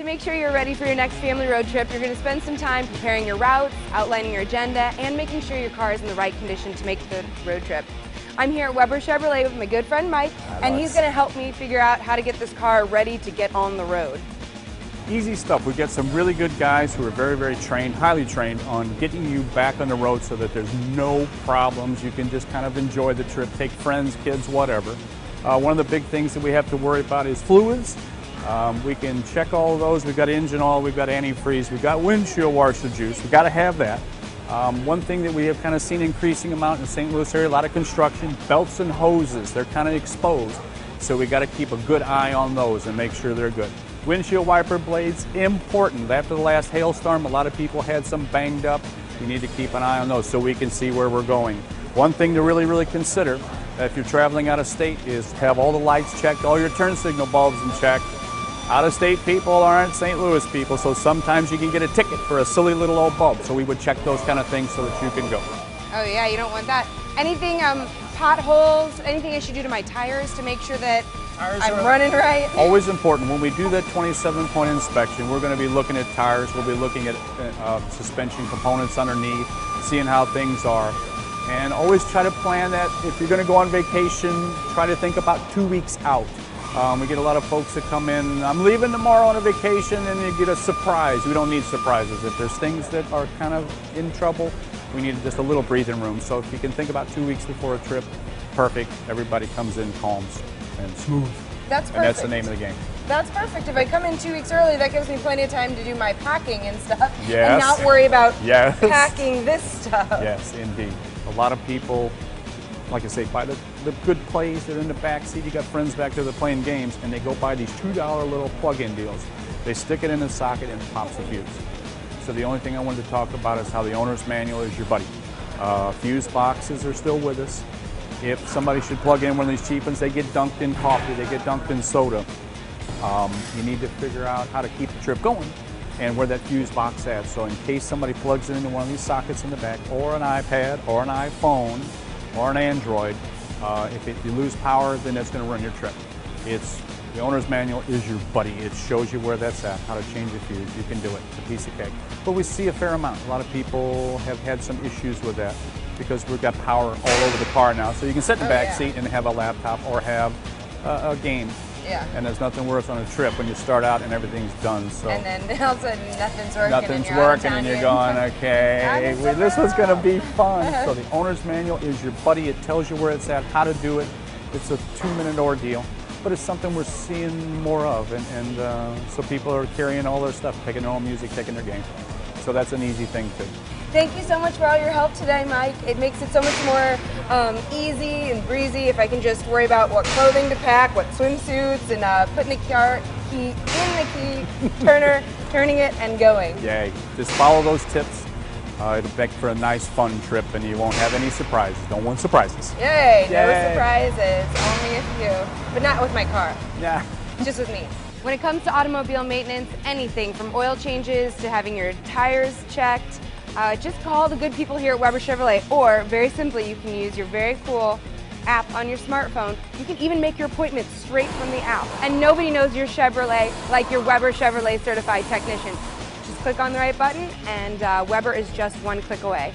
To make sure you're ready for your next family road trip, you're going to spend some time preparing your routes, outlining your agenda, and making sure your car is in the right condition to make the road trip. I'm here at Weber Chevrolet with my good friend Mike, and he's going to help me figure out how to get this car ready to get on the road. Easy stuff. We get some really good guys who are very trained, highly trained on getting you back on the road so that there's no problems. You can just kind of enjoy the trip, take friends, kids, whatever. One of the big things that we have to worry about is fluids. We can check all of those. We've got engine oil, we've got antifreeze, we've got windshield washer juice. We've got to have that. One thing that we have kind of seen increasing amount in the St. Louis area, a lot of construction, belts and hoses. They're kind of exposed. So we got to keep a good eye on those and make sure they're good. Windshield wiper blades, important. After the last hailstorm, a lot of people had some banged up. We need to keep an eye on those so we can see where we're going. One thing to really consider if you're traveling out of state is have all the lights checked, all your turn signal bulbs in check. Out-of-state people aren't St. Louis people, so sometimes you can get a ticket for a silly little old bulb. So we would check those kind of things so that you can go. Oh yeah, you don't want that. Anything, potholes, anything I should do to my tires to make sure that I'm running right? Always important. When we do that 27-point inspection, we're going to be looking at tires. We'll be looking at suspension components underneath, seeing how things are. And always try to plan that. If you're going to go on vacation, try to think about 2 weeks out. We get a lot of folks that come in, I'm leaving tomorrow on a vacation, and they get a surprise. We don't need surprises. If there's things that are kind of in trouble, we need just a little breathing room. So if you can think about 2 weeks before a trip, perfect. Everybody comes in calm and smooth. That's perfect. And that's the name of the game. That's perfect. If I come in 2 weeks early, that gives me plenty of time to do my packing and stuff. Yes. And not worry about yes. packing this stuff. Yes, indeed. A lot of people, like I say, buy the good plays. They're in the back seat. You got friends back there that are playing games, and they go buy these $2 little plug-in deals. They stick it in the socket and it pops a fuse. So the only thing I wanted to talk about is how the owner's manual is your buddy. Fuse boxes are still with us. If somebody should plug in one of these cheap ones, they get dunked in coffee, they get dunked in soda. You need to figure out how to keep the trip going and where that fuse box at. So in case somebody plugs it into one of these sockets in the back, or an iPad, or an iPhone, or an Android, if you lose power, then that's going to ruin your trip. The owner's manual is your buddy. It shows you where that's at, how to change a fuse. You can do it. It's a piece of cake. But we see a fair amount. A lot of people have had some issues with that because we've got power all over the car now. So you can sit in the back seat and have a laptop or have a game. Yeah. And there's nothing worse on a trip when you start out and everything's done. So. And then all of a sudden nothing's working. Nothing's working and you're going, okay, this was going to be fun. So the owner's manual is your buddy. It tells you where it's at, how to do it. It's a 2-minute ordeal, but it's something we're seeing more of. And so people are carrying all their stuff, taking their own music, taking their game. So that's an easy thing too. Thank you so much for all your help today, Mike. It makes it so much more easy and breezy if I can just worry about what clothing to pack, what swimsuits, and putting the car key in the key turner, turning it, and going. Yay. Just follow those tips. It'll make for a nice, fun trip, and you won't have any surprises. Don't want surprises. Yay! Yay. No surprises. Only a few. But not with my car. Yeah. Just with me. When it comes to automobile maintenance, anything from oil changes to having your tires checked, just call the good people here at Weber Chevrolet, or very simply, you can use your very cool app on your smartphone. You can even make your appointment straight from the app. And nobody knows your Chevrolet like your Weber Chevrolet certified technician. Just click on the right button and Weber is just one click away.